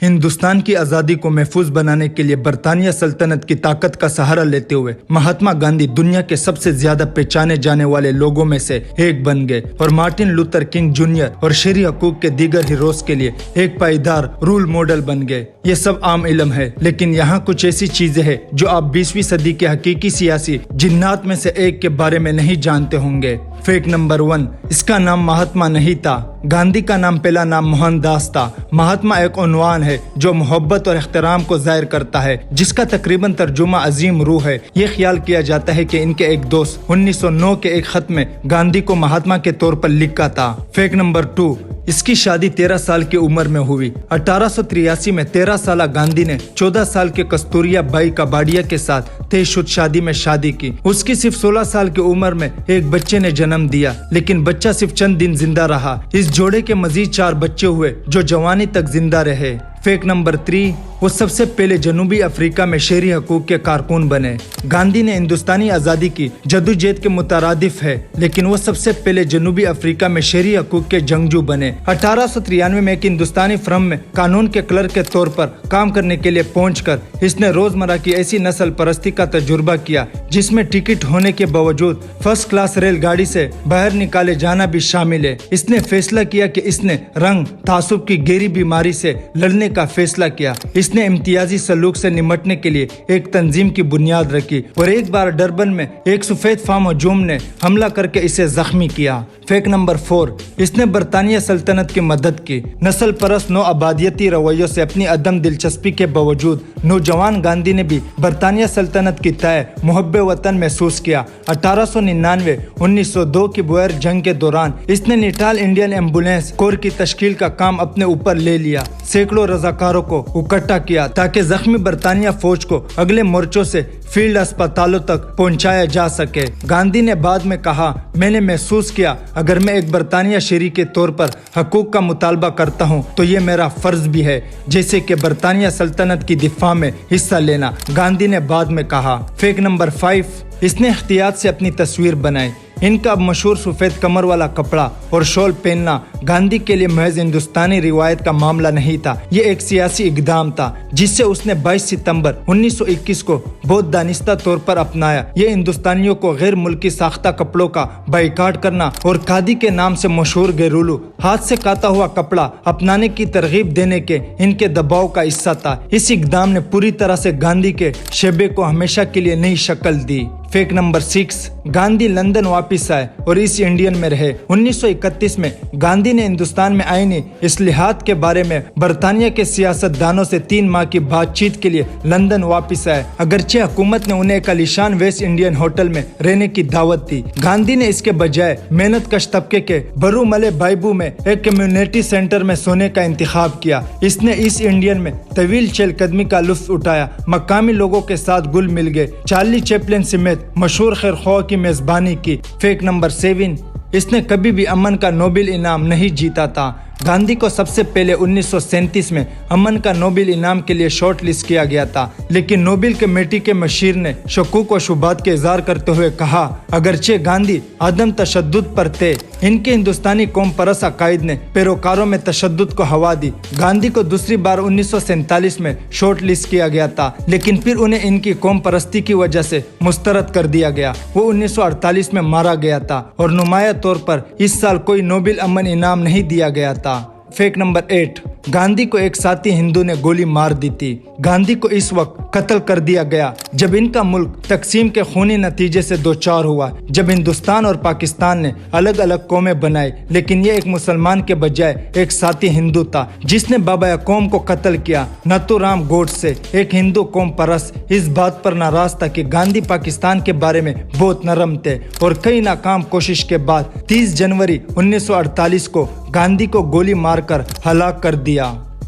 हिंदुस्तान की आज़ादी को महफूज बनाने के लिए बरतानिया सल्तनत की ताकत का सहारा लेते हुए महात्मा गांधी दुनिया के सबसे ज्यादा पहचाने जाने वाले लोगों में से एक बन गए और मार्टिन लूथर किंग जूनियर और शहरी हकूक के दीगर हीरोज के लिए एक पायदार रोल मॉडल बन गए। ये सब आम इल्म है, लेकिन यहाँ कुछ ऐसी चीजें हैं जो आप 20वीं सदी के हकीकी सियासी जिन्नात में से एक के बारे में नहीं जानते होंगे। फैक्ट नंबर 1, इसका नाम महात्मा नहीं था। गांधी का नाम पहला नाम मोहनदास था। महात्मा एक उन्वान है जो मोहब्बत और एहतराम को जाहिर करता है, जिसका तकरीबन तर्जुमा अजीम रूह है। ये ख्याल किया जाता है कि इनके एक दोस्त 1909 के एक खत में गांधी को महात्मा के तौर पर लिखा था। फैक्ट नंबर 2, इसकी शादी 13 साल की उम्र में हुई। 1883 में 13 साल गांधी ने 14 साल के कस्तूरिया बाई कबाड़िया के साथ तयशुदा शादी में शादी की। उसकी सिर्फ 16 साल की उम्र में एक बच्चे ने जन्म दिया, लेकिन बच्चा सिर्फ चंद दिन जिंदा रहा। इस जोड़े के मजीद 4 बच्चे हुए जो जवानी तक जिंदा रहे। फैक्ट नंबर 3, वो सबसे पहले जनूबी अफ्रीका में शहरी हकूक के कारकुन बने। गांधी ने हिंदुस्तानी आज़ादी की जदोजहद के मुतरादिफ है, लेकिन वो सबसे पहले जनूबी अफ्रीका में शहरी हकूक के जंगजू बने। 1893 में एक हिंदुस्तानी फर्म में कानून के क्लर्क के तौर पर काम करने के लिए पहुंचकर इसने रोजमर्रा की ऐसी नस्ल परस्ती का तजुर्बा किया जिसमें टिकट होने के बावजूद फर्स्ट क्लास रेलगाड़ी से बाहर निकाले जाना भी शामिल है। इसने फैसला किया कि इसने रंग तासुब की गहरी बीमारी से लड़ने का फैसला किया। इसने इम्तियाजी सलूक से निमटने के लिए एक तंजीम की बुनियाद रखी और एक बार डरबन में एक सफेद फार्म हजूम ने हमला करके इसे जख्मी किया। फैक्ट नंबर 4, इसने बरतानिया सल्तनत की मदद की। नस्ल परस्त नौ आबादियती रवैयों से अपनी अदम दिलचस्पी के बावजूद नौजवान गांधी ने भी बरतानिया सल्तनत की तय मुहब्बे वतन महसूस किया। 1899-1902 की बोयर जंग के दौरान इसने निटाल इंडियन एम्बुलेंस कोर की तश्कील का काम अपने ऊपर ले लिया। सैकड़ों रजाकारों को इकट्ठा किया ताकि जख्मी बरतानिया फौज को अगले मोर्चों से फील्ड अस्पतालों तक पहुंचाया जा सके। गांधी ने बाद में कहा, मैंने महसूस किया अगर मैं एक बरतानिया शहरी के तौर पर हकूक का मुतालबा करता हूं तो ये मेरा फर्ज भी है, जैसे कि बरतानिया सल्तनत की दिफा में हिस्सा लेना, गांधी ने बाद में कहा। फैक्ट नंबर 5, इसने एहतियात से अपनी तस्वीर बनाई। इनका अब मशहूर सफेद कमर वाला कपड़ा और शॉल पहनना गांधी के लिए महज हिंदुस्तानी रिवायत का मामला नहीं था, ये एक सियासी इकदाम था जिससे उसने 22 सितंबर 1921 को बहुत दानिस्ता तौर पर अपनाया। ये हिंदुस्तानियों को गैर मुल्की साख्ता कपड़ों का बाइकाट करना और खादी के नाम से मशहूर गेरुलू हाथ से काता हुआ कपड़ा अपनाने की तरगीब देने के इनके दबाव का हिस्सा था। इस इकदाम ने पूरी तरह से गांधी के शेबे को हमेशा के लिए नई शक्ल दी। फैक्ट नंबर 6, गांधी लंदन वापस आए और ईस्ट इंडियन में रहे। 1931 में गांधी ने हिंदुस्तान में आईनी इस्लाहात के बारे में बरतानिया के सियासतदानों से 3 माह की बातचीत के लिए लंदन वापस आए। अगरचे हुकूमत ने उन्हें एक आलीशान वेस्ट इंडियन होटल में रहने की दावत दी, गांधी ने इसके बजाय मेहनत कश तबके के बरूमले बाइबू में एक कम्युनिटी सेंटर में सोने का इंतखाब किया। इसने ईस्ट इंडियन में तवील चहलकदमी का लुत्फ उठाया, मकामी लोगों के साथ गुल मिल गए, चार्ली चैपलिन समेत मशहूर खैरख्वाह की मेजबानी की। फैक्ट नंबर 7, इसने कभी भी अमन का नोबेल इनाम नहीं जीता था। गांधी को सबसे पहले 1937 में अमन का नोबेल इनाम के लिए शॉर्ट लिस्ट किया गया था, लेकिन नोबेल कमेटी के मशीर ने शकूक व शुबात के इज़हार करते हुए कहा, अगरचे गांधी आदम तशद्दुद पर थे, इनके हिंदुस्तानी कौम परस्त अकायद ने पैरोकारों में तशद्दुद को हवा दी। गांधी को दूसरी बार 1947 में शॉर्ट लिस्ट किया गया था, लेकिन फिर उन्हें इनकी कौम परस्ती की वजह से मुस्तरद कर दिया गया। वो 1948 में मारा गया था और नुमाया तौर पर इस साल कोई नोबेल अमन इनाम नहीं दिया गया था। फैक्ट नंबर 8, गांधी को एक साथी हिंदू ने गोली मार दी थी। गांधी को इस वक्त कत्ल कर दिया गया जब इनका मुल्क तकसीम के खूनी नतीजे से दो चार हुआ, जब हिंदुस्तान और पाकिस्तान ने अलग अलग कौमें बनाई, लेकिन ये एक मुसलमान के बजाय एक साथी हिंदू था जिसने बाबा कौम को कत्ल किया। नाथूराम गोडसे एक हिंदू कौम परस्त इस बात पर नाराज था कि गांधी पाकिस्तान के बारे में बहुत नरम थे और कई नाकाम कोशिश के बाद 30 जनवरी 1948 को गांधी को गोली मारकर हलाक कर दिया।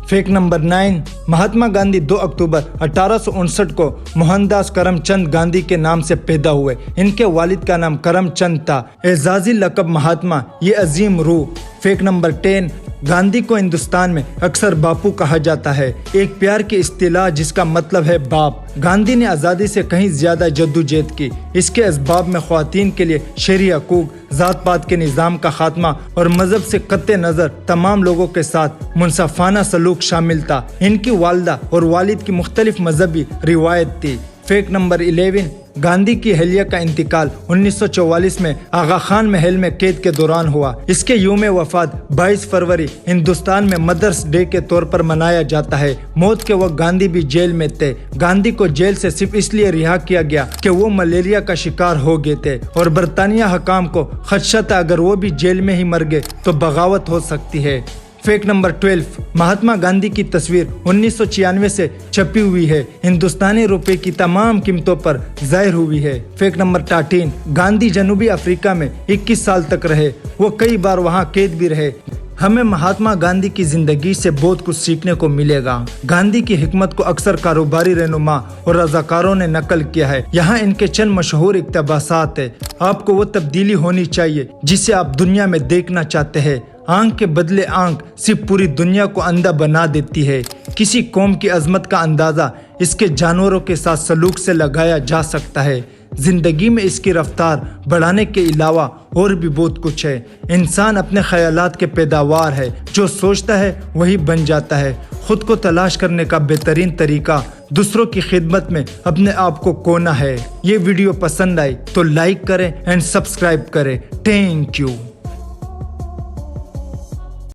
फैक्ट नंबर 9, महात्मा गांधी 2 अक्टूबर 1859 को मोहनदास करमचंद गांधी के नाम से पैदा हुए। इनके वालिद का नाम करमचंद था। एजाजी लकब महात्मा, ये अजीम रूह। फैक्ट नंबर 10, गांधी को हिंदुस्तान में अक्सर बापू कहा जाता है, एक प्यार की इस्तिलाह जिसका मतलब है बाप। गांधी ने आज़ादी से कहीं ज्यादा जद्दोजहद की। इसके असबाब में ख्वातीन के लिए शहरी हकूक, जात पात के निज़ाम का खात्मा और मजहब से कत्ते नज़र तमाम लोगों के साथ मुनसफाना सलूक शामिल था। इनकी वालदा और वालिद की मुख्तलिफ मजहबी रिवायत थी। फैक्ट नंबर 11, गांधी की अहलिया का इंतकाल 1944 में आगा खान महल में कैद के दौरान हुआ। इसके यूम वफात 22 फरवरी हिंदुस्तान में मदर्स डे के तौर पर मनाया जाता है। मौत के वक्त गांधी भी जेल में थे। गांधी को जेल से सिर्फ इसलिए रिहा किया गया कि वो मलेरिया का शिकार हो गए थे और बरतानिया हकाम को खदशा था अगर वो भी जेल में ही मर गए तो बगावत हो सकती है। फैक्ट नंबर 12, महात्मा गांधी की तस्वीर 1996 से छपी हुई है। हिंदुस्तानी रुपए की तमाम कीमतों पर जाहिर हुई है। फैक्ट नंबर 13, गांधी जनूबी अफ्रीका में 21 साल तक रहे। वो कई बार वहां कैद भी रहे। हमें महात्मा गांधी की जिंदगी से बहुत कुछ सीखने को मिलेगा। गांधी की हिकमत को अक्सर कारोबारी रहनुमा और रजाकारों ने नकल किया है। यहाँ इनके चंद मशहूर इक्तबासात है। आपको वो तब्दीली होनी चाहिए जिसे आप दुनिया में देखना चाहते हैं। आंख के बदले आंख सिर्फ पूरी दुनिया को अंधा बना देती है। किसी कौम की अजमत का अंदाजा इसके जानवरों के साथ सलूक से लगाया जा सकता है। जिंदगी में इसकी रफ्तार बढ़ाने के अलावा और भी बहुत कुछ है। इंसान अपने ख्यालात के पैदावार है। जो सोचता है वही बन जाता है। खुद को तलाश करने का बेहतरीन तरीका दूसरों की खिदमत में अपने आप को खोना है। ये वीडियो पसंद आई तो लाइक करें एंड सब्सक्राइब करें। Thank you.